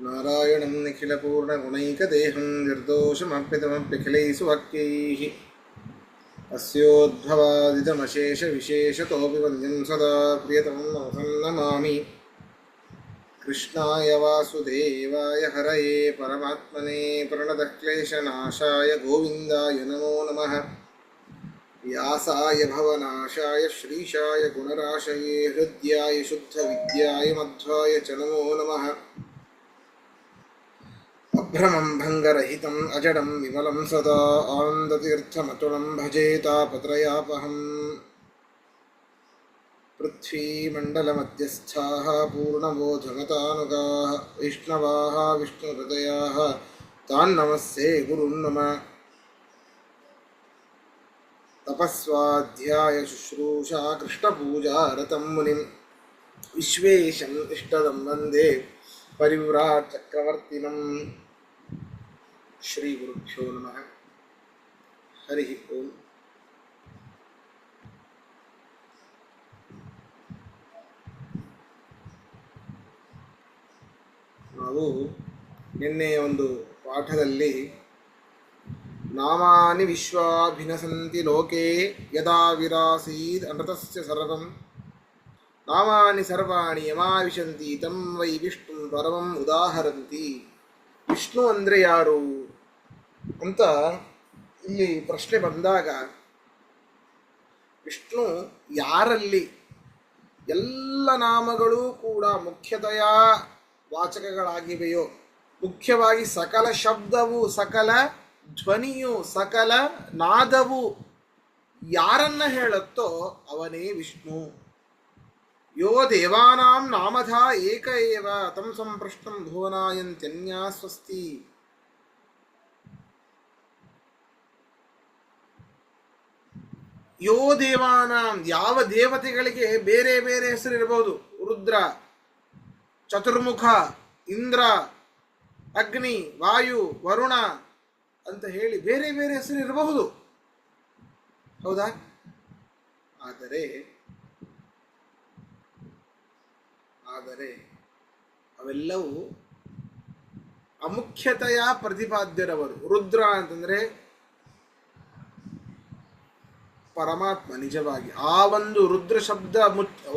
ನಾರಾಯಣಂ ನಿಖಿಲಪೂರ್ಣಗುಣೈಕದೇಹಂ ನಿರ್ದೋಷಮಪ್ಯತಮಪ್ಯಖಿಲೈಃ ಸುವಾಕ್ಯೈಃ ಅಸ್ಯೋದ್ಭವಾದಿತಮಶೇಷವಿಶೇಷತೋಪಿ ವಂದ್ಯಂ ಸದಾ ಪ್ರಿಯತಮಂ ನಮಸಂ ನಮಾಮಿ. ಕೃಷ್ಣಾಯ ವಾಸುದೇವಾಯ ಹರಯೇ ಪರಮಾತ್ಮನೇ ಪ್ರಣತಕ್ಲೇಶನಾಶಾಯ ಗೋವಿಂದಾಯ ನಮೋ ನಮಃ. ವ್ಯಾಸಾಯ ಭವನಾಶಾಯ ಶ್ರೀಶಾಯ ಗುಣರಾಶಯೇ ಹೃದ್ಯಾಯ ಶುದ್ಧವಿದ್ಯಾಯ ಮಧ್ವಾಯ ಚ ನಮೋ ನಮಃ. ಅಭ್ರಮಂ ಭಂಗರಹಿತಂ ಅಜಡಂ ವಿಮಲಂ ಸದಾ ಆನಂದತೀರ್ಥಮತುಲಂ ಭಜೆ ತಾಪತ್ರಯಾಪಹಂ. ಪೃಥ್ವೀಮಂಡಲಮಧ್ಯಸ್ಥಾಃ ಪೂರ್ಣಬೋಧಮತಾನುಗಾಃ ವೈಷ್ಣವಾಃ ವಿಷ್ಣುಹೃದಯಾಃ ತಾನ್ ನಮಸ್ಸೇ ಗುರುನ್ ನಮ. ತಪಸ್ವಾಧ್ಯಾಯ ಶುಶ್ರೂಷಾ ಕೃಷ್ಣಪೂಜಾ ರತಂ ಮುನಿಂ ವಿಶ್ವೇಶಂ ಇಷ್ಟದಂ ವಂದೇ ಪರಿವ್ರಾಟ್ ಚಕ್ರವರ್ತಿನಂ. ಶ್ರೀ ಗುರುಭ್ಯೋ ನಮಃ. ಹರಿ ಓಂ. ನಾವು ನಿನ್ನೆಯ ಒಂದು ಪಾಠದಲ್ಲಿ ನಾಮಾನಿ ವಿಶ್ವಾಭಿನಸಂತಿ ಲೋಕೆ ಯದಾ ವಿರಾಸೀದ್ ಅನೃತಸ್ಯ ಸರ್ವಂ ನಾಮಾನಿ ಸರ್ವಾಣಿ ಯಮಾವಿಶಂತಿ ತಂ ವೈ ವಿಷ್ಣು ಪರಮಂ ಉದಾಹರಂತಿ. ವಿಷ್ಣು ಅಂದರೆ ಯಾರು ಅಂತ ಇಲ್ಲಿ ಪ್ರಶ್ನೆ ಬಂದಾಗ, ವಿಷ್ಣು ಯಾರಲ್ಲಿ ಎಲ್ಲ ನಾಮಗಳೂ ಕೂಡ ಮುಖ್ಯತೆಯ ವಾಚಕಗಳಾಗಿವೆಯೋ, ಮುಖ್ಯವಾಗಿ ಸಕಲ ಶಬ್ದವು, ಸಕಲ ಧ್ವನಿಯು, ಸಕಲ ನಾದವು ಯಾರನ್ನ ಹೇಳುತ್ತೋ ಅವನೇ ವಿಷ್ಣು. ಯೋ ದೇವಾನಾಂ ನಾಮಧಾ ಏಕ ಏವ ತಂ ಸಂಪೃಷ್ಟಂ ಭುವನಾಯಂತ್ಯನ್ಯಾ ಸ್ವಸ್ತಿ. ಯೋ ದೇವಾನಾಂ, ಯಾವ ದೇವತೆಗಳಿಗೆ ಬೇರೆ ಬೇರೆ ಹೆಸರಿರಬಹುದು. ರುದ್ರ, ಚತುರ್ಮುಖ, ಇಂದ್ರ, ಅಗ್ನಿ, ವಾಯು, ವರುಣ ಅಂತ ಹೇಳಿ ಬೇರೆ ಬೇರೆ ಹೆಸರಿರಬಹುದು, ಹೌದಾ? ಆದರೆ ಅವೆಲ್ಲವೂ ಅಮುಖ್ಯತೆಯ ಪ್ರತಿಪಾದ್ಯರವರು. ರುದ್ರ ಅಂತಂದ್ರೆ ಪರಮಾತ್ಮ. ನಿಜವಾಗಿ ಆ ಒಂದು ರುದ್ರ ಶಬ್ದ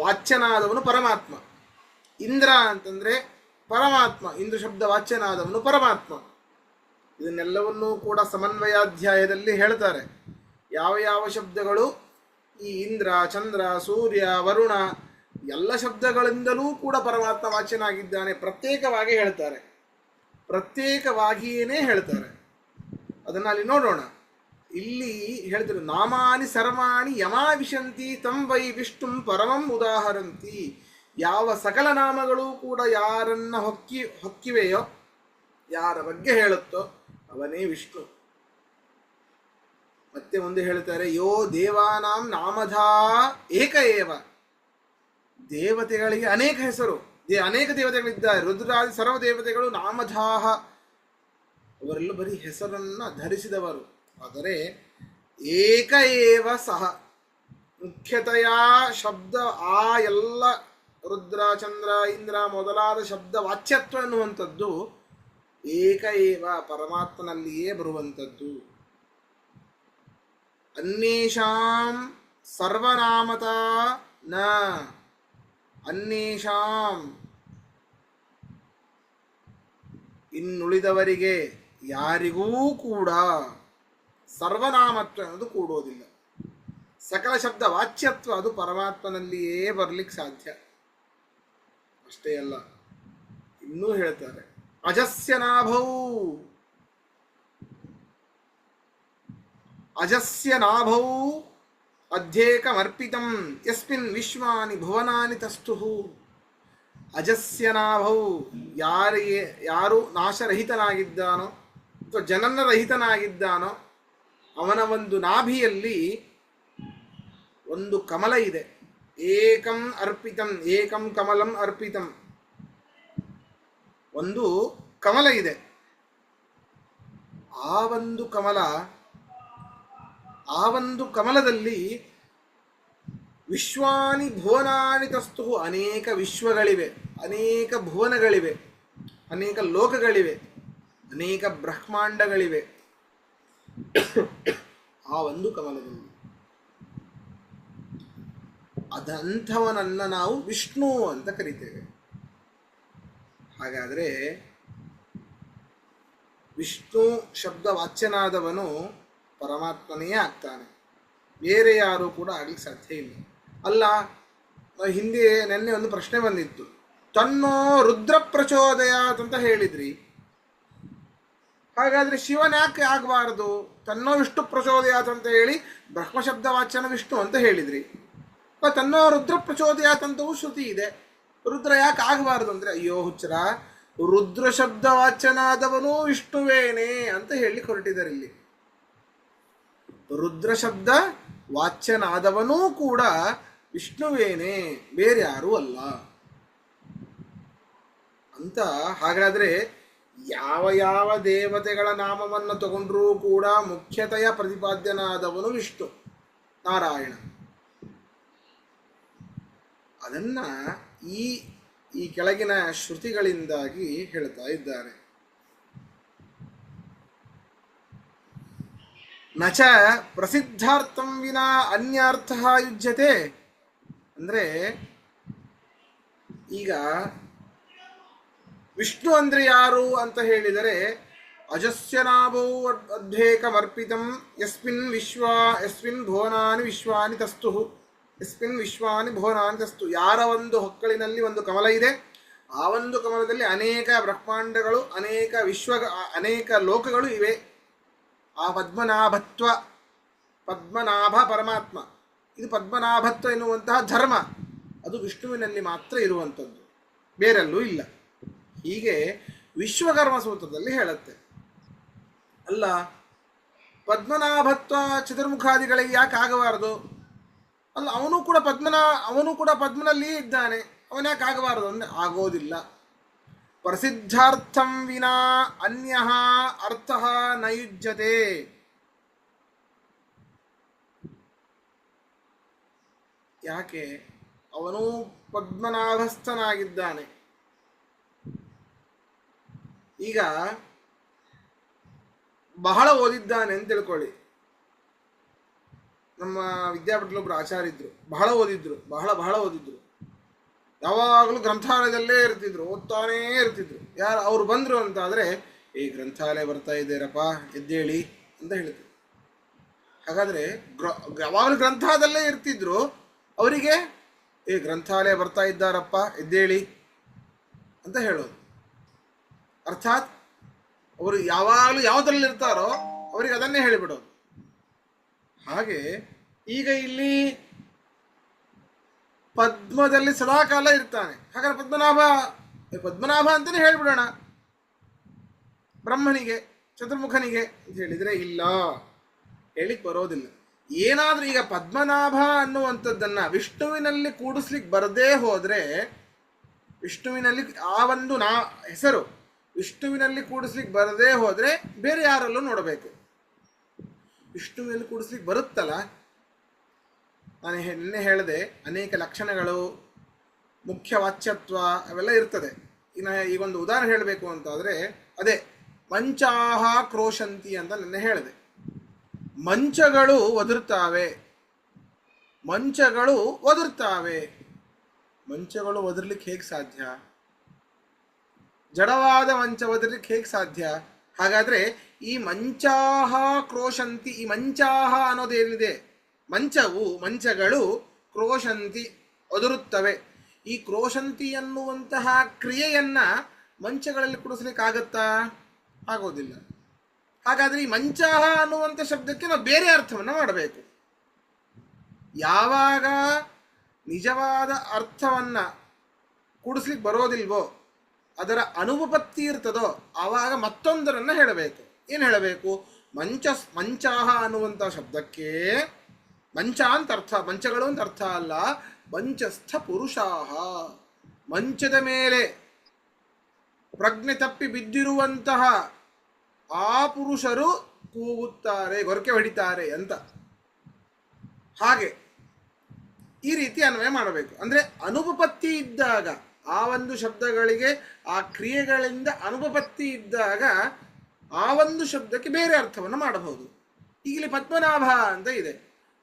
ವಾಚ್ಯನಾದವನು ಪರಮಾತ್ಮ. ಇಂದ್ರ ಅಂತಂದ್ರೆ ಪರಮಾತ್ಮ, ಇಂದ್ರ ಶಬ್ದ ವಾಚ್ಯನಾದವನು ಪರಮಾತ್ಮ. ಇದನ್ನೆಲ್ಲವನ್ನೂ ಕೂಡ ಸಮನ್ವಯಾಧ್ಯಾಯದಲ್ಲಿ ಹೇಳ್ತಾರೆ. ಯಾವ ಯಾವ ಶಬ್ದಗಳು ಈ ಇಂದ್ರ, ಚಂದ್ರ, ಸೂರ್ಯ, ವರುಣ ಎಲ್ಲ ಶಬ್ದಗಳಿಂದಲೂ ಕೂಡ ಪರಮಾತ್ಮ ವಾಚ್ಯನಾಗಿದ್ದಾನೆ ಪ್ರತ್ಯೇಕವಾಗಿ ಹೇಳ್ತಾರೆ. ಪ್ರತ್ಯೇಕವಾಗಿಯೇ ಹೇಳ್ತಾರೆ. ಅದನ್ನ ಅಲ್ಲಿ ನೋಡೋಣ. ಇಲ್ಲಿ ಹೇಳ್ತಾರೆ, ನಾಮಾನಿ ಸರ್ವಾಣಿ ಯಮಾವಿಶಂತಿ ತಂ ವೈ ವಿಷ್ಣು ಪರಮಂ ಉದಾಹರಂತಿ. ಯಾವ ಸಕಲ ನಾಮಗಳು ಕೂಡ ಯಾರನ್ನ ಹೊಕ್ಕಿವೆಯೋ, ಯಾರ ಬಗ್ಗೆ ಹೇಳುತ್ತೋ ಅವನೇ ವಿಷ್ಣು. ಮತ್ತೆ ಮುಂದೆ ಹೇಳ್ತಾರೆ, ಯೋ ದೇವಾನಾಂ ನಾಮಧಾ ಏಕ ಏವ. ದೇವತೆಗಳಿಗೆ ಅನೇಕ ಹೆಸರು, ಅನೇಕ ದೇವತೆಗಳಿದ್ದಾರೆ. ರುದ್ರಾದಿ ಸರ್ವ ದೇವತೆಗಳು ನಾಮಧಾಹ, ಅವರೆಲ್ಲ ಬರೀ ಹೆಸರನ್ನ ಧರಿಸಿದವರು. ಆದರೆ ಏಕ ಏವ ಸಹ, ಮುಖ್ಯತೆಯ ಶಬ್ದ ಆ ಎಲ್ಲ ರುದ್ರ, ಚಂದ್ರ, ಇಂದ್ರ ಮೊದಲಾದ ಶಬ್ದ ವಾಚ್ಯತ್ವ ಎನ್ನುವಂಥದ್ದು ಏಕ ಏವ ಪರಮಾತ್ಮನಲ್ಲಿಯೇ ಬರುವಂಥದ್ದು. ಅನ್ಯೇಷಾಂ ಸರ್ವನಾಮತ ನ, ಅನ್ಯೇಷಾಂ ಇನ್ನುಳಿದವರಿಗೆ ಯಾರಿಗೂ ಕೂಡ ಸರ್ವನಾಮತ್ವ ಅನ್ನೋದು ಕೂಡೋದಿಲ್ಲ. ಸಕಲ ಶಬ್ದ ವಾಚ್ಯತ್ವ ಅದು ಪರಮಾತ್ಮನಲ್ಲಿಯೇ ಬರ್ಲಿಕ್ಕೆ ಸಾಧ್ಯ. ಅಷ್ಟೇ ಅಲ್ಲ, ಇನ್ನೂ ಹೇಳ್ತಾರೆ, ಅಜಸ್ಯ ನಾಭೌ, ಅಜಸ್ಯ ನಾಭೌ ಅಧ್ಯೇಕಮರ್ಪಿತಂ ಯಸ್ಮಿನ್ ವಿಶ್ವಾನಿ ಭುವನಾನಿ ತಸ್ತುಃ. ಅಜಸ್ಯ ನಾಭೌ, ಯಾರು ನಾಶರಹಿತನಾಗಿದ್ದಾನೋ ಅಥವಾ ಜನನರಹಿತನಾಗಿದ್ದಾನೋ ಅವನ ಒಂದು ನಾಭಿಯಲ್ಲಿ ಒಂದು ಕಮಲ ಇದೆ. ಏಕಂ ಅರ್ಪಿತಂ, ಏಕಂ ಕಮಲಂ ಅರ್ಪಿತಂ, ಒಂದು ಕಮಲ ಇದೆ. ಆ ಒಂದು ಕಮಲದಲ್ಲಿ ವಿಶ್ವಾನಿ ಭುವನಾನಿ ತಸ್ತುಹು, ಅನೇಕ ವಿಶ್ವಗಳಿವೆ, ಅನೇಕ ಭುವನಗಳಿವೆ. ಅನೇಕ ಲೋಕಗಳಿವೆ, ಅನೇಕ ಬ್ರಹ್ಮಾಂಡಗಳಿವೆ ಆ ಒಂದು ಕಮಲದಲ್ಲಿ. ಅದಂಥವನನ್ನ ನಾವು ವಿಷ್ಣು ಅಂತ ಕರಿತೇವೆ. ಹಾಗಾದರೆ ವಿಷ್ಣು ಶಬ್ದ ವಾಚ್ಯನಾದವನು ಪರಮಾತ್ಮನೇ ಆಗ್ತಾನೆ, ಬೇರೆ ಯಾರೂ ಕೂಡ ಆಗ್ಲಿಕ್ಕೆ ಸಾಧ್ಯ ಇಲ್ಲ. ಅಲ್ಲ, ಹಿಂದೆ ನೆನ್ನೆ ಒಂದು ಪ್ರಶ್ನೆ ಬಂದಿತ್ತು, ತನ್ನೋ ರುದ್ರ ಪ್ರಚೋದಯಾತ್ ಅಂತ ಹೇಳಿದ್ರಿ, ಹಾಗಾದ್ರೆ ಶಿವನ ಯಾಕೆ ಆಗಬಾರದು? ತನ್ನೋ ವಿಷ್ಣು ಪ್ರಚೋದಯಾತ್ ಅಂತ ಹೇಳಿ ಬ್ರಹ್ಮಶಬ್ದ ವಾಚ್ಯನ ವಿಷ್ಣು ಅಂತ ಹೇಳಿದ್ರಿ, ತನ್ನೋ ರುದ್ರ ಪ್ರಚೋದಯಾತ್ ಅಂತವೂ ಶ್ರುತಿ ಇದೆ, ರುದ್ರ ಯಾಕೆ ಆಗಬಾರದು ಅಂದ್ರೆ, ಅಯ್ಯೋ ಹುಚ್ಚರ, ರುದ್ರ ಶಬ್ದ ವಾಚ್ಯನಾದವನು ವಿಷ್ಣುವೇನೆ ಅಂತ ಹೇಳಿ ಹೊರಟಿದ್ದಾರೆ ಇಲ್ಲಿ. ರುದ್ರ ಶಬ್ದ ವಾಚ್ಯನಾದವನೂ ಕೂಡ ವಿಷ್ಣುವೇನೆ, ಬೇರೆ ಯಾರೂ ಅಲ್ಲ ಅಂತ. ಹಾಗಾದ್ರೆ ಯಾವ ಯಾವ ದೇವತೆಗಳ ನಾಮವನ್ನು ತಗೊಂಡ್ರೂ ಕೂಡ ಮುಖ್ಯತೆಯ ಪ್ರತಿಪಾದ್ಯನಾದವನು ವಿಷ್ಣು ನಾರಾಯಣ. ಅದನ್ನ ಈ ಕೆಳಗಿನ ಶ್ರುತಿಗಳಿಂದಾಗಿ ಹೇಳ್ತಾ ಇದ್ದಾರೆ. ನಚ ಪ್ರಸಿದ್ಧಾರ್ಥಂ ವಿನಾ ಅನ್ಯಾರ್ಥ ಯುಜ್ಯತೆ. ಅಂದ್ರೆ ಈಗ ವಿಷ್ಣು ಅಂದ್ರೆ ಯಾರು ಅಂತ ಹೇಳಿದರೆ, ಅಜಸ್ಯನಾಭೌ ಅದ್ವೇಕಮರ್ಪಿತಂ ಯಸ್ಮಿನ್ ಭುವನಾನಿ ವಿಶ್ವಾನಿ ತಸ್ತು, ಯಸ್ಮಿನ್ ವಿಶ್ವಾನಿ ಭುವನಾನಿ ತಸ್ತು. ಯಾರ ಒಂದು ಹೊಕ್ಕಳಿನಲ್ಲಿ ಒಂದು ಕಮಲ ಇದೆ, ಆ ಒಂದು ಕಮಲದಲ್ಲಿ ಅನೇಕ ಬ್ರಹ್ಮಾಂಡಗಳು, ಅನೇಕ ಲೋಕಗಳು ಇವೆ. ಆ ಪದ್ಮನಾಭ ಪರಮಾತ್ಮ, ಇದು ಪದ್ಮನಾಭತ್ವ ಎನ್ನುವಂತಹ ಧರ್ಮ ಅದು ವಿಷ್ಣುವಿನಲ್ಲಿ ಮಾತ್ರ ಇರುವಂಥದ್ದು, ಬೇರೆಲ್ಲೂ ಇಲ್ಲ. ಹೀಗೆ ವಿಶ್ವಕರ್ಮ ಸೂತ್ರದಲ್ಲಿ ಹೇಳುತ್ತೆ. ಅಲ್ಲ, ಪದ್ಮನಾಭತ್ವ ಚತುರ್ಮುಖಾದಿಗಳಿಗೆ ಯಾಕೆ ಆಗಬಾರದು? ಅಲ್ಲ, ಅವನು ಕೂಡ ಪದ್ಮನಲ್ಲಿ ಇದ್ದಾನೆ, ಅವನ ಯಾಕೆ ಆಗಬಾರದು ಅಂದ್ರೆ ಆಗೋದಿಲ್ಲ. ಪ್ರಸಿದ್ಧಾರ್ಥಂ ವಿನಾ ಅನ್ಯ ಅರ್ಥ ನಯುಜ್ಯತೆ. ಯಾಕೆ? ಅವನು ಪದ್ಮನಾಭಸ್ಥನಾಗಿದ್ದಾನೆ. ಈಗ ಬಹಳ ಓದಿದ್ದಾನೆ ಅಂತ ತಿಳ್ಕೊಳ್ಳಿ. ನಮ್ಮ ವಿದ್ಯಾಪೀಠದೊಬ್ಬರು ಆಚಾರ್ಯ ಇದ್ರು, ಬಹಳ ಓದಿದ್ರು, ಯಾವಾಗಲೂ ಗ್ರಂಥಾಲಯದಲ್ಲೇ ಇರ್ತಿದ್ರು, ಓದ್ತಾನೇ ಇರ್ತಿದ್ರು. ಯಾರು ಅವ್ರು ಬಂದರು ಅಂತ ಆದರೆ, ಈ ಗ್ರಂಥಾಲಯ ಬರ್ತಾ ಇದ್ದೀರಪ್ಪ ಎದ್ದೇಳಿ ಅಂತ ಹೇಳ್ತಿದ್ರು. ಹಾಗಾದರೆ ಯಾವಾಗಲೂ ಗ್ರಂಥಾಲಯದಲ್ಲೇ ಇರ್ತಿದ್ರು, ಅವರಿಗೆ ಈ ಗ್ರಂಥಾಲಯ ಬರ್ತಾ ಇದ್ದಾರಪ್ಪ ಎದ್ದೇಳಿ ಅಂತ ಹೇಳೋದು. ಅರ್ಥಾತ್ ಅವರು ಯಾವಾಗಲೂ ಯಾವುದ್ರಲ್ಲಿ ಇರ್ತಾರೋ ಅವರಿಗೆ ಅದನ್ನೇ ಹೇಳಿಬಿಡೋದು. ಹಾಗೆ ಈಗ ಇಲ್ಲಿ ಪದ್ಮದಲ್ಲಿ ಸದಾಕಾಲ ಇರ್ತಾನೆ, ಹಾಗಾದ್ರೆ ಪದ್ಮನಾಭ ಅಂತಲೇ ಹೇಳಿಬಿಡೋಣ ಬ್ರಹ್ಮನಿಗೆ, ಚತುರ್ಮುಖನಿಗೆ ಅಂತ ಹೇಳಿದರೆ ಇಲ್ಲ, ಹೇಳಿಕ್ ಬರೋದಿಲ್ಲ. ಏನಾದ್ರೂ ಈಗ ಪದ್ಮನಾಭ ಅನ್ನುವಂಥದ್ದನ್ನ ವಿಷ್ಣುವಿನಲ್ಲಿ ಕೂಡಿಸ್ಲಿಕ್ಕೆ ಬರದೇ ಹೋದ್ರೆ, ವಿಷ್ಣುವಿನಲ್ಲಿ ಆ ಒಂದು ಹೆಸರು ವಿಷ್ಣುವಿನಲ್ಲಿ ಕೂಡಿಸ್ಲಿಕ್ಕೆ ಬರದೇ ಹೋದ್ರೆ ಬೇರೆ ಯಾರಲ್ಲೂ ನೋಡಬೇಕು. ವಿಷ್ಣುವಿನಲ್ಲಿ ಕೂಡಿಸ್ಲಿಕ್ಕೆ ಬರುತ್ತಲ್ಲ, ನಾನು ನಿನ್ನೆ ಹೇಳಿದೆ, ಅನೇಕ ಲಕ್ಷಣಗಳು, ಮುಖ್ಯ ವಾಚ್ಯತ್ವ ಅವೆಲ್ಲ ಇರ್ತದೆ. ಈಗೊಂದು ಉದಾಹರಣೆ ಹೇಳಬೇಕು ಅಂತಾದರೆ ಅದೇ ಮಂಚಾಹ ಕ್ರೋಶಂತಿ ಅಂತ ನಿನ್ನೆ ಹೇಳಿದೆ. ಮಂಚಗಳು ಒದರ್ತಾವೆ, ಮಂಚಗಳು ಒದರ್ಲಿಕ್ಕೆ ಹೇಗೆ ಸಾಧ್ಯ? ಜಡವಾದ ಮಂಚ ಒದರ್ಲಿಕ್ಕೆ ಹೇಗೆ ಸಾಧ್ಯ? ಹಾಗಾದ್ರೆ ಈ ಮಂಚಾಹ ಕ್ರೋಶಂತಿ, ಈ ಮಂಚಾಹ ಅನ್ನೋದೇನಿದೆ, ಮಂಚಗಳು ಕ್ರೋಶಂತಿ ಒದರುತ್ತವೆ. ಈ ಕ್ರೋಶಂತಿ ಅನ್ನುವಂತಹ ಕ್ರಿಯೆಯನ್ನ ಮಂಚಗಳಲ್ಲಿ ಕೂಡಿಸ್ಲಿಕ್ಕಾಗತ್ತಾ? ಆಗೋದಿಲ್ಲ. ಹಾಗಾದ್ರೆ ಈ ಮಂಚಾಹ ಅನ್ನುವಂಥ ಶಬ್ದಕ್ಕೆ ನಾವು ಬೇರೆ ಅರ್ಥವನ್ನು ಮಾಡಬೇಕು. ಯಾವಾಗ ನಿಜವಾದ ಅರ್ಥವನ್ನ ಕೂಡಿಸ್ಲಿಕ್ಕೆ ಬರೋದಿಲ್ವೋ, ಅದರ ಅನುಪಪತ್ತಿ ಇರ್ತದೋ, ಆವಾಗ ಮತ್ತೊಂದರನ್ನ ಹೇಳಬೇಕು. ಏನು ಹೇಳಬೇಕು? ಮಂಚಾಹ ಅನ್ನುವಂಥ ಶಬ್ದಕ್ಕೆ ಮಂಚ ಅಂತ ಅರ್ಥ, ಮಂಚಗಳು ಅಂತ ಅರ್ಥ ಅಲ್ಲ. ಮಂಚಸ್ಥ ಪುರುಷಾಹ, ಮಂಚದ ಮೇಲೆ ಪ್ರಜ್ಞೆ ತಪ್ಪಿ ಬಿದ್ದಿರುವಂತಹ ಆ ಪುರುಷರು ಕೂಗುತ್ತಾರೆ, ಗೊರಕೆ ಹೊಡಿತಾರೆ ಅಂತ. ಹಾಗೆ ಈ ರೀತಿ ಅನ್ವಯ ಮಾಡಬೇಕು. ಅಂದ್ರೆ ಅನುಪಪತ್ತಿ ಇದ್ದಾಗ, ಆ ಒಂದು ಶಬ್ದಗಳಿಗೆ ಆ ಕ್ರಿಯೆಗಳಿಂದ ಅನುಪಪತ್ತಿ ಇದ್ದಾಗ ಆ ಒಂದು ಶಬ್ದಕ್ಕೆ ಬೇರೆ ಅರ್ಥವನ್ನು ಮಾಡಬಹುದು. ಈಗಲೇ ಪದ್ಮನಾಭ ಅಂತ ಇದೆ,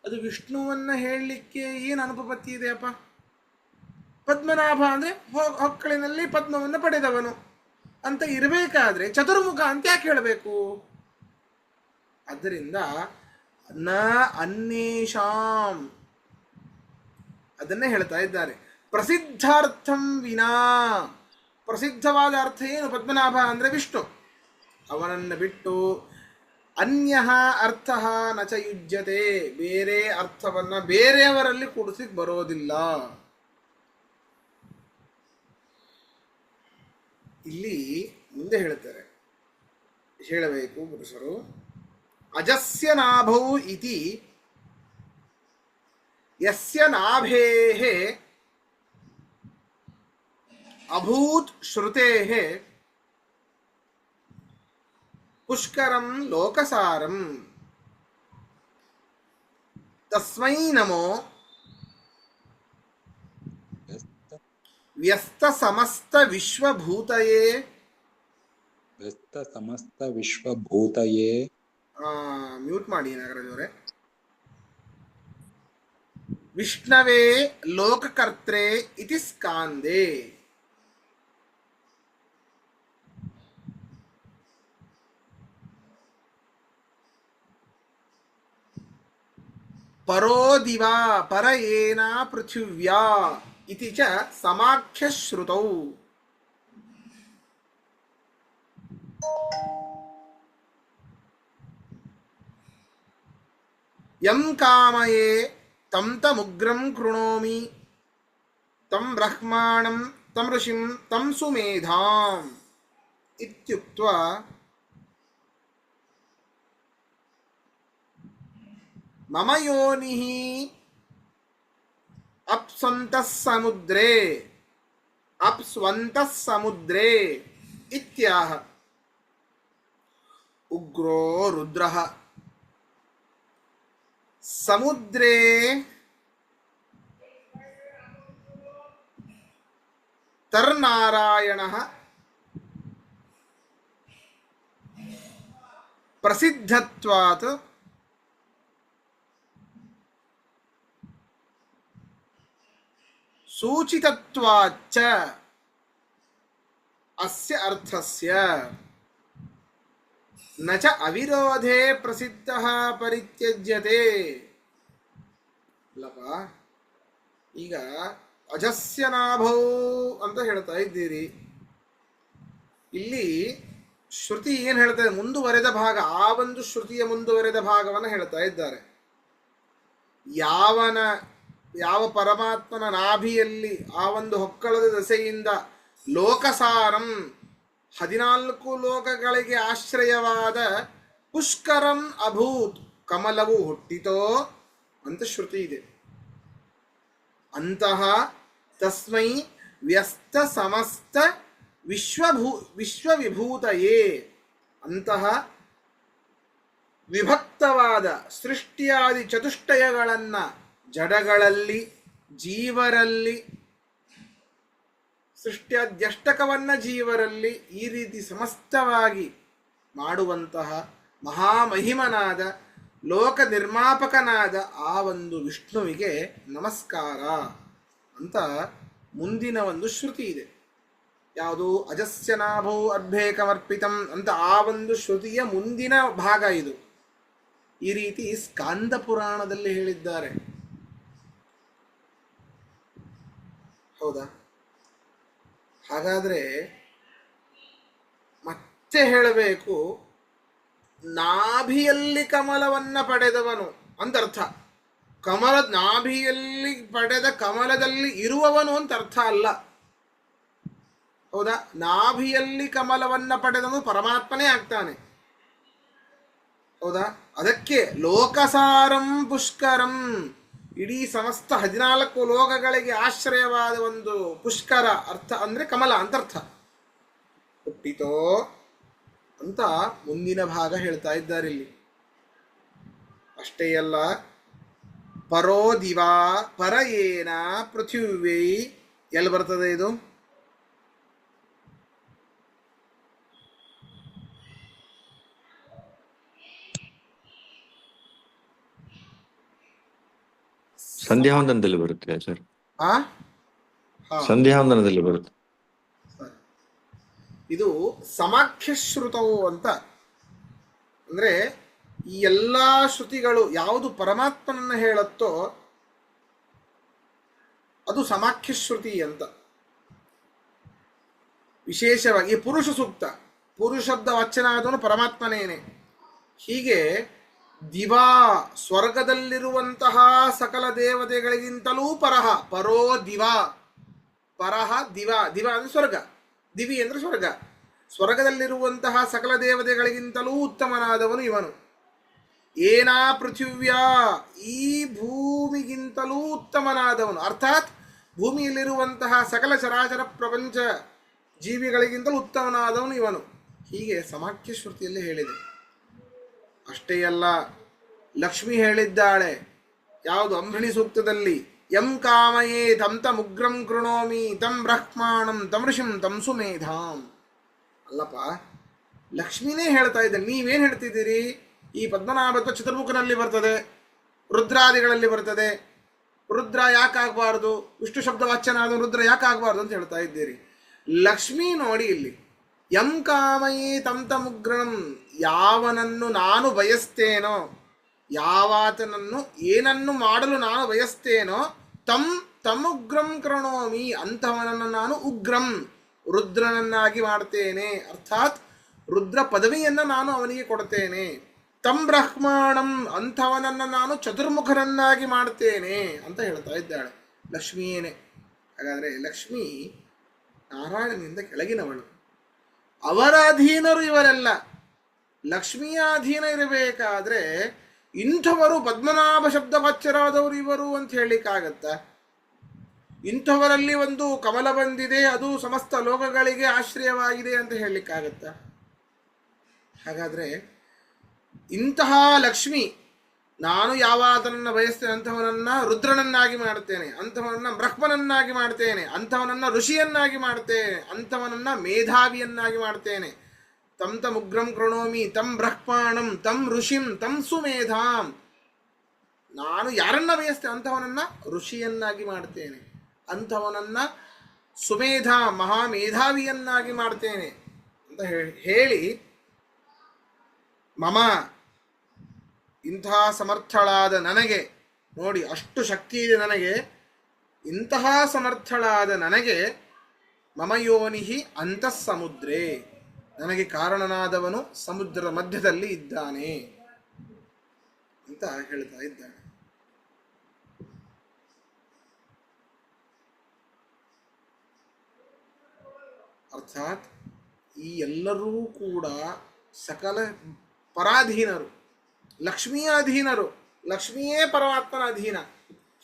ಅದು ವಿಷ್ಣುವನ್ನ ಹೇಳಲಿಕ್ಕೆ ಏನು ಅನುಪಪತ್ತಿ ಇದೆಯಪ್ಪ? ಪದ್ಮನಾಭ ಅಂದರೆ ಹೊಕ್ಕಳಿನಲ್ಲಿ ಪದ್ಮವನ್ನು ಪಡೆದವನು ಅಂತ ಇರಬೇಕಾದ್ರೆ ಚತುರ್ಮುಖ ಅಂತ ಯಾಕೆ ಹೇಳಬೇಕು? ಆದ್ದರಿಂದ ನ ಅನ್ಯೇಷಾಂ ಅದನ್ನೇ ಹೇಳ್ತಾ ಇದ್ದಾರೆ. ಪ್ರಸಿದ್ಧಾರ್ಥಂ ವಿನಾ, ಪ್ರಸಿದ್ಧವಾದ ಅರ್ಥ ಏನು? ಪದ್ಮನಾಭ ಅಂದರೆ ವಿಷ್ಣು, ಅವನನ್ನು ಬಿಟ್ಟು ಅನ್ಯ ಅರ್ಥ ನಚ ಯುಜ್ಯತೆ, ಬೇರೆ ಅರ್ಥವನ್ನ ಬೇರೆಯವರಲ್ಲಿ ಕೂಡಿಸಿಕ್ ಬರೋದಿಲ್ಲ. ಇಲ್ಲಿ ಮುಂದೆ ಹೇಳ್ತಾರೆ, ಹೇಳಬೇಕು ಪುರುಷರು. ಅಜಸ್ಯ ನಾಭೌ ಇತಿ ಯಸ್ಯ ನಾಭೇಃ ಅಭೂತ್ ಶ್ರುತೇಃ ಪುಷ್ಕರಂ ಲೋಕಸಾರಂ ತಸ್ಮೈ ನಮೋ ವ್ಯಸ್ತ ಸಮಸ್ತ ವಿಶ್ವಭೂತಯೇ. ವ್ಯಸ್ತ ಸಮಸ್ತ ವಿಶ್ವಭೂತಯೇ. ಮ್ಯೂಟ್ ಮಾಡಿ ನಾಗರಾಜ್ ಅವರೇ. ವಿಷ್ಣವೇ ಲೋಕಕರ್ತ್ರೇ ಇತಿ ಸ್ಕಾಂದೇ. ಪರೋ ದಿವಾ ಪರ ಏನ ಪೃಥಿವ್ಯಾ ಇತಿ ಚ ಸಮಾಖ್ಯ ಶ್ರುತೌ. ಯಂ ಕಾಮಯೇ ತಂ ತಮುಗ್ರಂ ಕೃಣೋಮಿ ತಂ ಬ್ರಹ್ಮಾಣಂ ತಂ ಋಷಿಂ ತಂ ಸುಮೇಧಾಂ ಇತ್ಯುಕ್ತ್ವಾ ಮಮ ಯೋನಿಃ ಅಪ್ಸ್ವಂತಃ ಸಮುದ್ರೇ ಅಪ್ಸ್ವಂತಃ ಸಮುದ್ರೇ ಇತ್ಯಾಹ. ಉಗ್ರೋ ರುದ್ರಃ ಸಮುದ್ರೇ ತರ್ನಾರಾಯಣಃ ಪ್ರಸಿದ್ಧತ್ವಾತ್ ಸೂಚಿತತ್ವಾಚ್ಚ ಅಸ್ಯ ಅರ್ಥಸ್ಯ ನ ಚ ಅವಿರೋಧೇ ಪ್ರಸಿದ್ಧಃ ಪರಿತ್ಯಜ್ಯತೆ. ಅಲ್ಲಪ್ಪ, ಈಗ ಅಜಸ್ಯ ನಾಭೌ ಅಂತ ಹೇಳ್ತಾ ಇದ್ದೀರಿ. ಇಲ್ಲಿ ಶ್ರುತಿ ಏನು ಹೇಳ್ತಾ ಇದೆ? ಮುಂದುವರೆದ ಭಾಗ, ಆ ಒಂದು ಶ್ರುತಿಯ ಮುಂದುವರೆದ ಭಾಗವನ್ನು ಹೇಳ್ತಾ ಇದ್ದಾರೆ. ಯಾವ ಪರಮಾತ್ಮನ ನಾಭಿಯಲ್ಲಿ ಆ ಒಂದು ಹೊಕ್ಕಳದ ದಸೆಯಿಂದ ಲೋಕಸಾರಂ 14 ಲೋಕಗಳಿಗೆ ಆಶ್ರಯವಾದ ಪುಷ್ಕರಂ ಅಭೂತ್ ಕಮಲವು ಹುಟ್ಟಿತೋ ಅಂತ ಶ್ರುತಿ ಇದೆ. ಅಂತಹ ತಸ್ಮೈ ವ್ಯಸ್ತ ಸಮಸ್ತ ವಿಶ್ವವಿಭೂತಯೇ, ಅಂತಹ ವಿಭಕ್ತವಾದ ಸೃಷ್ಟಿಯಾದಿ ಚತುಷ್ಟಯಗಳನ್ನ ಜಡಗಳಲ್ಲಿ ಜೀವರಲ್ಲಿ, ಸೃಷ್ಟಿಯಾದ್ಯಷ್ಟಕವನ್ನ ಜೀವರಲ್ಲಿ ಈ ರೀತಿ ಸಮಸ್ತವಾಗಿ ಮಾಡುವಂತಹ ಮಹಾಮಹಿಮನಾದ ಲೋಕ ನಿರ್ಮಾಪಕನಾದ ಆ ಒಂದು ವಿಷ್ಣುವಿಗೆ ನಮಸ್ಕಾರ ಅಂತ ಮುಂದಿನ ಒಂದು ಶ್ರುತಿ ಇದೆ. ಯಾವುದು? ಅಜಸ್ಯ ನಾಭೌ ಅರ್ಭೇಕಮರ್ಪಿತಂ ಅಂತ ಆ ಒಂದು ಶ್ರುತಿಯ ಮುಂದಿನ ಭಾಗ ಇದು. ಈ ರೀತಿ ಸ್ಕಾಂದ ಪುರಾಣದಲ್ಲಿ ಹೇಳಿದ್ದಾರೆ. ಹೌದಾ? ಹಾಗಾದ್ರೆ ಮತ್ತೆ ಹೇಳಬೇಕು, ನಾಭಿಯಲ್ಲಿ ಕಮಲವನ್ನ ಪಡೆದವನು ಅಂತ ಅರ್ಥ. ನಾಭಿಯಲ್ಲಿ ಪಡೆದ ಕಮಲದಲ್ಲಿ ಇರುವವನು ಅಂತ ಅರ್ಥ ಅಲ್ಲ. ಹೌದಾ? ನಾಭಿಯಲ್ಲಿ ಕಮಲವನ್ನ ಪಡೆದವನು ಪರಮಾತ್ಮನೇ ಆಗ್ತಾನೆ. ಹೌದಾ? ಅದಕ್ಕೆ ಲೋಕಸಾರಂ ಪುಷ್ಕರಂ, ಇಡೀ ಸಮಸ್ತ 14 ಲೋಕಗಳಿಗೆ ಆಶ್ರಯವಾದ ಒಂದು ಪುಷ್ಕರ ಅರ್ಥ ಅಂದ್ರೆ ಕಮಲ ಅಂತರ್ಥ. ಹುಟ್ಟಿತೋ ಅಂತ ಮುಂದಿನ ಭಾಗ ಹೇಳ್ತಾ ಇದ್ದಾರೆ ಇಲ್ಲಿ. ಅಷ್ಟೇ ಅಲ್ಲ, ಪರೋ ದಿವಾ ಪರ ಏನ ಪೃಥಿವೈ, ಎಲ್ಲಿ ಬರ್ತದೆ ಇದು? ಸಂಧ್ಯಾವಂದನದಲ್ಲಿ ಬರುತ್ತೆ ಸರ್. ಆ ಹಾ ಸಂಧ್ಯಾವಂದನದಲ್ಲಿ ಬರುತ್ತೆ. ಸರಿ. ಇದು ಸಮಾಖ್ಯ ಶ್ರುತವು ಅಂತ ಅಂದ್ರೆ ಈ ಎಲ್ಲಾ ಶ್ರುತಿಗಳು ಯಾವುದು ಪರಮಾತ್ಮನನ್ನ ಹೇಳುತ್ತೋ ಅದು ಸಮಾಖ್ಯ ಶ್ರುತಿ ಅಂತ. ವಿಶೇಷವಾಗಿ ಪುರುಷ ಸೂಕ್ತ, ಪುರುಷಬ್ದ ವಚನಾದವನು ಪರಮಾತ್ಮನೇನೆ. ಹೀಗೆ ದಿವಾ ಸ್ವರ್ಗದಲ್ಲಿರುವಂತಹ ಸಕಲ ದೇವತೆಗಳಿಗಿಂತಲೂ ಪರಹ, ಪರೋ ದಿವಾ, ಪರಹ ದಿವಾ, ದಿವಾ ಅಂದ್ರೆ ಸ್ವರ್ಗ, ದಿವಿ ಅಂದ್ರೆ ಸ್ವರ್ಗ, ಸ್ವರ್ಗದಲ್ಲಿರುವಂತಹ ಸಕಲ ದೇವತೆಗಳಿಗಿಂತಲೂ ಉತ್ತಮನಾದವನು ಇವನು. ಏನಾ ಪೃಥಿವ್ಯಾ, ಈ ಭೂಮಿಗಿಂತಲೂ ಉತ್ತಮನಾದವನು, ಅರ್ಥಾತ್ ಭೂಮಿಯಲ್ಲಿರುವಂತಹ ಸಕಲ ಚರಾಚರ ಪ್ರಪಂಚ ಜೀವಿಗಳಿಗಿಂತಲೂ ಉತ್ತಮನಾದವನು ಇವನು. ಹೀಗೆ ಸಮಾಖ್ಯ ಶ್ರುತಿಯಲ್ಲಿ ಹೇಳಿದೆ. ಅಷ್ಟೇ ಅಲ್ಲ, ಲಕ್ಷ್ಮಿ ಹೇಳಿದ್ದಾಳೆ ಯಾವುದು ಅಂಬೃಣಿ ಸೂಕ್ತದಲ್ಲಿ, ಯಂ ಕಾಮಯೇ ತಂ ತಮುಗ್ರಂ ಕೃಣೋಮಿ ತಂ ಬ್ರಹ್ಮಾಣಂ ತಂ ಋಷಿಂ ತಂ ಸುಮೇಧಾಂ. ಅಲ್ಲಪ್ಪ, ಲಕ್ಷ್ಮಿನೇ ಹೇಳ್ತಾ ಇದ್ದ, ನೀವೇನು ಹೇಳ್ತಿದ್ದೀರಿ? ಈ ಪದ್ಮನಾಭತ್ವ ಚತುರ್ಮುಖನಲ್ಲಿ ಬರ್ತದೆ, ರುದ್ರಾದಿಗಳಲ್ಲಿ ಬರ್ತದೆ, ರುದ್ರ ಯಾಕಾಗಬಾರ್ದು, ವಿಷ್ಣು ಶಬ್ದ ವಾಚ್ಯನಾದ ರುದ್ರ ಯಾಕಾಗಬಾರ್ದು ಅಂತ ಹೇಳ್ತಾ ಇದ್ದೀರಿ. ಲಕ್ಷ್ಮೀ ನೋಡಿ ಇಲ್ಲಿ, ಯಂ ಕಾಮಯೇ ತಂ ತಮುಗ್ರಂ, ಯಾವನನ್ನು ನಾನು ಬಯಸ್ತೇನೋ, ಯಾವಾತನನ್ನು ಏನನ್ನು ಮಾಡಲು ನಾನು ಬಯಸ್ತೇನೋ, ತಂ ತಮುಗ್ರಂ ಕೃಣೋಮಿ, ಅಂಥವನನ್ನು ನಾನು ಉಗ್ರಂ ರುದ್ರನನ್ನಾಗಿ ಮಾಡ್ತೇನೆ, ಅರ್ಥಾತ್ ರುದ್ರ ಪದವಿಯನ್ನು ನಾನು ಅವನಿಗೆ ಕೊಡ್ತೇನೆ. ತಂ ಬ್ರಹ್ಮಾಣಂ, ಅಂಥವನನ್ನು ನಾನು ಚತುರ್ಮುಖನನ್ನಾಗಿ ಮಾಡ್ತೇನೆ ಅಂತ ಹೇಳ್ತಾ ಇದ್ದಾಳೆ ಲಕ್ಷ್ಮಿಯೇನೆ. ಹಾಗಾದರೆ ಲಕ್ಷ್ಮಿ ನಾರಾಯಣನಿಂದ ಕೆಳಗಿನವಳು, ಅವರ ಅಧೀನರು ಇವರೆಲ್ಲ. ಲಕ್ಷ್ಮಿಯ ಅಧೀನ ಇರಬೇಕಾದ್ರೆ ಇಂಥವರು ಪದ್ಮನಾಭ ಶಬ್ದವಾಚ್ಯರಾದವರು ಇವರು ಅಂತ ಹೇಳಲಿಕ್ಕಾಗತ್ತ? ಇಂಥವರಲ್ಲಿ ಒಂದು ಕಮಲ ಬಂದಿದೆ, ಅದು ಸಮಸ್ತ ಲೋಕಗಳಿಗೆ ಆಶ್ರಯವಾಗಿದೆ ಅಂತ ಹೇಳಲಿಕ್ಕಾಗತ್ತ? ಹಾಗಾದರೆ ಇಂತಹ ಲಕ್ಷ್ಮಿ, ನಾನು ಯಾವಾತನನ್ನು ಬಯಸ್ತೇನೆ ಅಂಥವನನ್ನು ರುದ್ರನನ್ನಾಗಿ ಮಾಡ್ತೇನೆ, ಅಂಥವನನ್ನು ಬ್ರಹ್ಮನನ್ನಾಗಿ ಮಾಡ್ತೇನೆ, ಅಂಥವನನ್ನು ಋಷಿಯನ್ನಾಗಿ ಮಾಡ್ತೇನೆ, ಅಂಥವನನ್ನು ಮೇಧಾವಿಯನ್ನಾಗಿ ಮಾಡ್ತೇನೆ. ತಂ ತಮುಗ್ರಂ ಕೃಣೋಮಿ ತಂ ಬ್ರಹ್ಮಾಣಂ ತಂ ಋಷಿಂ ತಂ ಸುಮೇಧಾಂ, ನಾನು ಯಾರನ್ನ ಬಯಸ್ತೇನೆ ಅಂಥವನನ್ನು ಋಷಿಯನ್ನಾಗಿ ಮಾಡ್ತೇನೆ, ಅಂಥವನನ್ನು ಸುಮೇಧ ಮಹಾಮೇಧಾವಿಯನ್ನಾಗಿ ಮಾಡ್ತೇನೆ ಅಂತ ಹೇಳಿ ಮಮ, ಇಂತಹ ಸಮರ್ಥಳಾದ ನನಗೆ, ನೋಡಿ ಅಷ್ಟು ಶಕ್ತಿ ಇದೆ ನನಗೆ, ಇಂತಹ ಸಮರ್ಥಳಾದ ನನಗೆ ಮಮ ಯೋನಿಹಿ ಅಂತಃ ಸಮುದ್ರೇ, ನನಗೆ ಕಾರಣನಾದವನು ಸಮುದ್ರದ ಮಧ್ಯದಲ್ಲಿ ಇದ್ದಾನೆ ಅಂತ ಹೇಳ್ತಾ ಇದ್ದಾನೆ. ಅರ್ಥಾತ್ ಈ ಎಲ್ಲರೂ ಕೂಡ ಸಕಲ ಪರಾಧೀನರು, ಲಕ್ಷ್ಮಿಯ ಅಧೀನರು, ಲಕ್ಷ್ಮಿಯೇ ಪರಮಾತ್ಮನ ಅಧೀನ.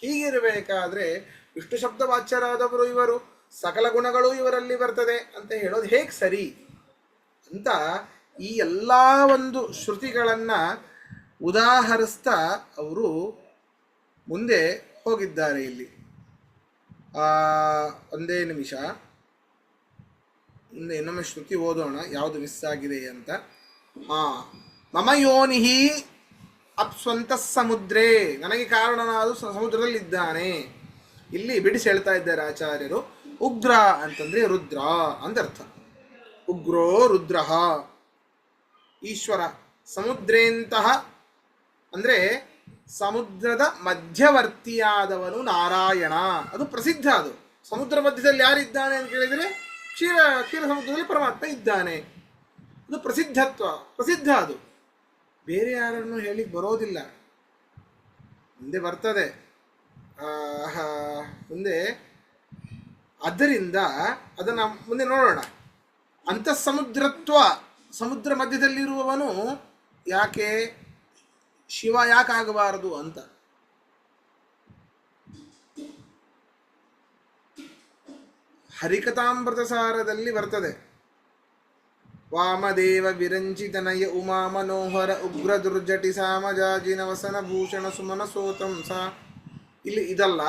ಹೀಗಿರಬೇಕಾದ್ರೆ ವಿಷ್ಣು ಶಬ್ದ ವಾಚ್ಯರಾದವರು ಇವರು, ಸಕಲ ಗುಣಗಳು ಇವರಲ್ಲಿ ಬರ್ತದೆ ಅಂತ ಹೇಳೋದು ಹೇಗೆ ಸರಿ ಅಂತ ಈ ಎಲ್ಲ ಒಂದು ಶ್ರುತಿಗಳನ್ನು ಉದಾಹರಿಸ್ತಾ ಅವರು ಮುಂದೆ ಹೋಗಿದ್ದಾರೆ. ಇಲ್ಲಿ ಒಂದೇ ನಿಮಿಷ, ಮುಂದೆ ಇನ್ನೊಮ್ಮೆ ಶ್ರುತಿ ಓದೋಣ ಯಾವುದು ಮಿಸ್ ಆಗಿದೆ ಅಂತ. ಮಮ ಯೋನಿಹಿ ಅಪ್ಸ್ವಂತಃ ಸಮುದ್ರೇ, ನನಗೆ ಕಾರಣನಾದ ಸಮುದ್ರದಲ್ಲಿದ್ದಾನೆ. ಇಲ್ಲಿ ಬಿಡಿಸಿ ಹೇಳ್ತಾ ಇದ್ದಾರೆ ಆಚಾರ್ಯರು, ಉಗ್ರ ಅಂತಂದ್ರೆ ರುದ್ರ ಅಂತ ಅರ್ಥ. ಉಗ್ರೋ ರುದ್ರ ಈಶ್ವರ, ಸಮುದ್ರೇಂತಹ ಅಂದ್ರೆ ಸಮುದ್ರದ ಮಧ್ಯವರ್ತಿಯಾದವನು ನಾರಾಯಣ. ಅದು ಪ್ರಸಿದ್ಧ. ಅದು ಸಮುದ್ರ ಮಧ್ಯದಲ್ಲಿ ಯಾರಿದ್ದಾನೆ ಅಂತ ಕೇಳಿದರೆ ಕ್ಷೀರ ಸಮುದ್ರದಲ್ಲಿ ಪರಮಾತ್ಮ ಇದ್ದಾನೆ. ಅದು ಪ್ರಸಿದ್ಧ. ಅದು ಬೇರೆ ಯಾರನ್ನು ಹೇಳಿಕ್ ಬರೋದಿಲ್ಲ. ಮುಂದೆ ಬರ್ತದೆ ಮುಂದೆ. ಆದ್ದರಿಂದ ಅದನ್ನು ಮುಂದೆ ನೋಡೋಣ. ಅಂತಃಸಮುದ್ರತ್ವ, ಸಮುದ್ರ ಮಧ್ಯದಲ್ಲಿರುವವನು ಯಾಕೆ ಶಿವ ಯಾಕಾಗಬಾರದು ಅಂತ. ಹರಿಕಥಾಮೃತ ಸಾರದಲ್ಲಿ ಬರ್ತದೆ, ವಾಮದೇವ ವಿರಂಚಿತನಯ ಉಮಾ ಮನೋಹರ ಉಗ್ರ ದುರ್ಜಟಿ ಸಾಮಜಾಜಿನ ವಸನ ಭೂಷಣ ಸುಮನ ಸೋತಂಸ. ಇಲ್ಲಿ ಇದಲ್ಲ,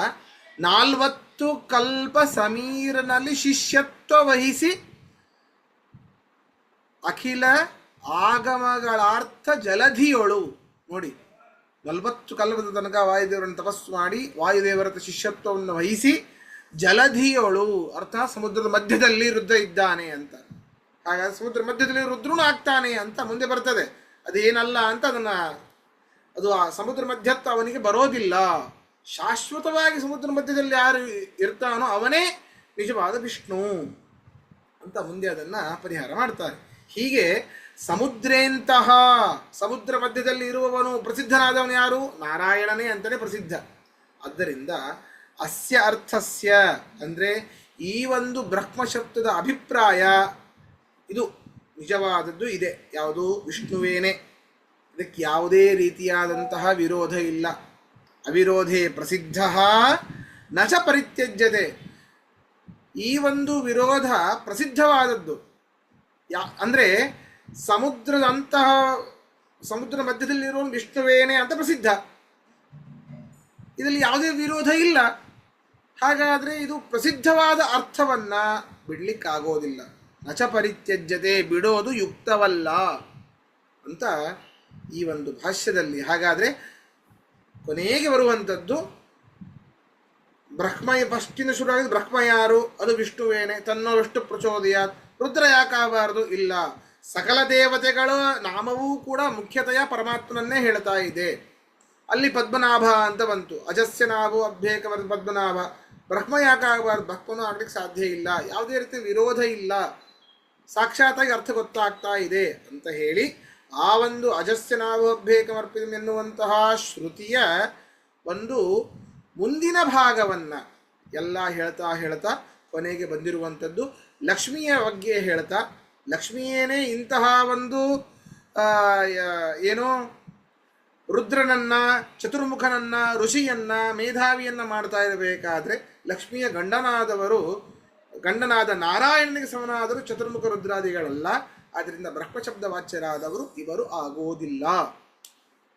40 ಕಲ್ಪ ಸಮೀರನಲ್ಲಿ ಶಿಷ್ಯತ್ವ ವಹಿಸಿ ಅಖಿಲ ಆಗಮಗಳಾರ್ಥ ಜಲಧಿಯೊಳು. ನೋಡಿ, 40 ಕಲ್ಪದ ತನಕ ವಾಯುದೇವರನ್ನು ತಪಸ್ಸು ಮಾಡಿ ವಾಯುದೇವರ ಶಿಷ್ಯತ್ವವನ್ನು ವಹಿಸಿ ಜಲಧಿಯೋಳು ಅರ್ಥಾತ್ ಸಮುದ್ರದ ಮಧ್ಯದಲ್ಲಿ ರುದ್ರ ಇದ್ದಾನೆ ಅಂತ. ಹಾಗಾಗಿ ಸಮುದ್ರ ಮಧ್ಯದಲ್ಲಿ ರುದ್ರನು ಆಗ್ತಾನೆ ಅಂತ ಮುಂದೆ ಬರ್ತದೆ. ಅದೇನಲ್ಲ ಅಂತ ಅದು ಆ ಸಮುದ್ರ ಮಧ್ಯತ್ವ ಅವನಿಗೆ ಬರೋದಿಲ್ಲ. ಶಾಶ್ವತವಾಗಿ ಸಮುದ್ರ ಮಧ್ಯದಲ್ಲಿ ಯಾರು ಇರ್ತಾನೋ ಅವನೇ ನಿಜವಾದ ವಿಷ್ಣು ಅಂತ ಮುಂದೆ ಅದನ್ನು ಪರಿಹಾರ ಮಾಡ್ತಾರೆ. ಹೀಗೆ ಸಮುದ್ರೇಂತಹ ಸಮುದ್ರ ಮಧ್ಯದಲ್ಲಿ ಇರುವವನು ಪ್ರಸಿದ್ಧನಾದವನು ಯಾರು? ನಾರಾಯಣನೇ ಅಂತಲೇ ಪ್ರಸಿದ್ಧ. ಆದ್ದರಿಂದ ಅಸ್ಯ ಅರ್ಥಸ್ಯ ಅಂದರೆ ಈ ಒಂದು ಬ್ರಹ್ಮಶಬ್ದದ ಅಭಿಪ್ರಾಯ ಇದು ನಿಜವಾದದ್ದು ಇದೆ. ಯಾವುದು? ವಿಷ್ಣುವೇನೆ. ಇದಕ್ಕೆ ಯಾವುದೇ ರೀತಿಯಾದಂತಹ ವಿರೋಧ ಇಲ್ಲ. ಅವಿರೋಧೇ ಪ್ರಸಿದ್ಧ ನ ಚ ಪರಿತ್ಯಜ್ಯತೆ. ಈ ಒಂದು ವಿರೋಧ ಪ್ರಸಿದ್ಧವಾದದ್ದು. ಅಂದರೆ ಸಮುದ್ರ ಮಧ್ಯದಲ್ಲಿರುವ ವಿಷ್ಣುವೇನೆ ಅಂತ ಪ್ರಸಿದ್ಧ. ಇದರಲ್ಲಿ ಯಾವುದೇ ವಿರೋಧ ಇಲ್ಲ. ಹಾಗಾದರೆ ಇದು ಪ್ರಸಿದ್ಧವಾದ ಅರ್ಥವನ್ನ ಬಿಡ್ಲಿಕ್ಕಾಗೋದಿಲ್ಲ. ನಚ ಪರಿತ್ಯಜ್ಯತೆ, ಬಿಡೋದು ಯುಕ್ತವಲ್ಲ ಅಂತ ಈ ಒಂದು ಭಾಷ್ಯದಲ್ಲಿ. ಹಾಗಾದರೆ ಕೊನೆಗೆ ಬರುವಂಥದ್ದು ಬ್ರಹ್ಮಯ ಫಸ್ಟಿನ ಶುರುವಾಗಿದ್ದು ಬ್ರಹ್ಮ ಯಾರು? ಅದು ವಿಷ್ಣುವೇನೆ. ತನ್ನೋರಷ್ಟು ಪ್ರಚೋದಯ. ರುದ್ರ ಯಾಕಾಗಬಾರದು? ಇಲ್ಲ. ಸಕಲ ದೇವತೆಗಳ ನಾಮವೂ ಕೂಡ ಮುಖ್ಯತೆಯ ಪರಮಾತ್ಮನನ್ನೇ ಹೇಳ್ತಾ ಇದೆ. ಅಲ್ಲಿ ಪದ್ಮನಾಭ ಅಂತ ಬಂತು. ಅಜಸ್ಯ ನಾಭೋ ಅಭ್ಯೇಕ ಪದ್ಮನಾಭ. ಬ್ರಹ್ಮ ಯಾಕಾಗಬಾರ್ದು? ಬ್ರಹ್ಮನೂ ಆಗ್ಲಿಕ್ಕೆ ಸಾಧ್ಯ ಇಲ್ಲ. ಯಾವುದೇ ರೀತಿ ವಿರೋಧ ಇಲ್ಲ. ಸಾಕ್ಷಾತ್ತಾಗಿ ಅರ್ಥ ಗೊತ್ತಾಗ್ತಾ ಇದೆ ಅಂತ ಹೇಳಿ ಆ ಒಂದು ಅಜಸ್ಯ ನಾಭೋ ಅಭ್ಯೇಕಮರ್ಪಿತಂ ಎನ್ನುವಂತಹ ಶ್ರುತಿಯ ಒಂದು ಮುಂದಿನ ಭಾಗವನ್ನು ಎಲ್ಲ ಹೇಳ್ತಾ ಕೊನೆಗೆ ಬಂದಿರುವಂಥದ್ದು ಲಕ್ಷ್ಮಿಯ ಬಗ್ಗೆ ಹೇಳ್ತಾ, ಲಕ್ಷ್ಮಿಯೇನೇ ಇಂತಹ ಒಂದು ಏನೋ ರುದ್ರನನ್ನ, ಚತುರ್ಮುಖನನ್ನ, ಋಷಿಯನ್ನ, ಮೇಧಾವಿಯನ್ನ ಮಾಡ್ತಾ ಇರಬೇಕಾದ್ರೆ ಲಕ್ಷ್ಮಿಯ ಗಂಡನಾದ ನಾರಾಯಣನಿಗೆ ಸಮನಾದರೂ ಚತುರ್ಮುಖ ರುದ್ರಾದಿಗಳಲ್ಲ. ಆದ್ದರಿಂದ ಬ್ರಹ್ಮಶಬ್ದ ವಾಚ್ಯರಾದವರು ಇವರು ಆಗೋದಿಲ್ಲ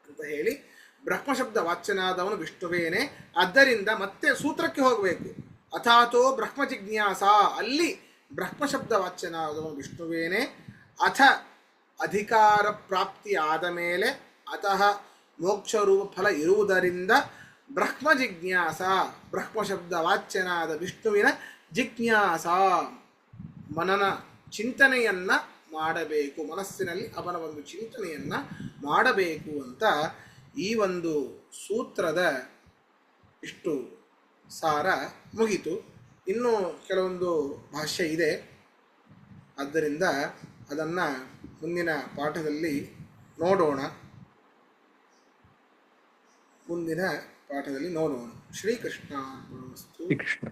ಅಂತ ಹೇಳಿ ಬ್ರಹ್ಮಶಬ್ದ ವಾಚ್ಯನಾದವನು ವಿಷ್ಣುವೇನೆ. ಆದ್ದರಿಂದ ಮತ್ತೆ ಸೂತ್ರಕ್ಕೆ ಹೋಗಬೇಕು. ಅಥಾತೋ ಬ್ರಹ್ಮ ಜಿಜ್ಞಾಸ, ಅಲ್ಲಿ ಬ್ರಹ್ಮಶಬ್ದ ವಾಚ್ಯನಾದವನು ವಿಷ್ಣುವೇನೆ. ಅಥ ಅಧಿಕಾರ ಪ್ರಾಪ್ತಿ ಆದ ಮೇಲೆ ಅತಃ ಮೋಕ್ಷರೂಪ ಫಲ ಇರುವುದರಿಂದ ಬ್ರಹ್ಮ ಜಿಜ್ಞಾಸ, ಬ್ರಹ್ಮಶಬ್ದ ವಾಚ್ಯನಾದ ವಿಷ್ಣುವಿನ ಜಿಜ್ಞಾಸ, ಮನನ ಚಿಂತನೆಯನ್ನು ಮಾಡಬೇಕು. ಮನಸ್ಸಿನಲ್ಲಿ ಅವನ ಒಂದು ಚಿಂತನೆಯನ್ನು ಮಾಡಬೇಕು ಅಂತ ಈ ಒಂದು ಸೂತ್ರದ ಇಷ್ಟು ಸಾರ ಮುಗಿತು. ಇನ್ನೂ ಕೆಲವೊಂದು ಭಾಷ್ಯ ಇದೆ. ಆದ್ದರಿಂದ ಅದನ್ನು ಮುಂದಿನ ಪಾಠದಲ್ಲಿ ನೋಡೋಣ. ಶ್ರೀಕೃಷ್ಣ. ಕೃಷ್ಣ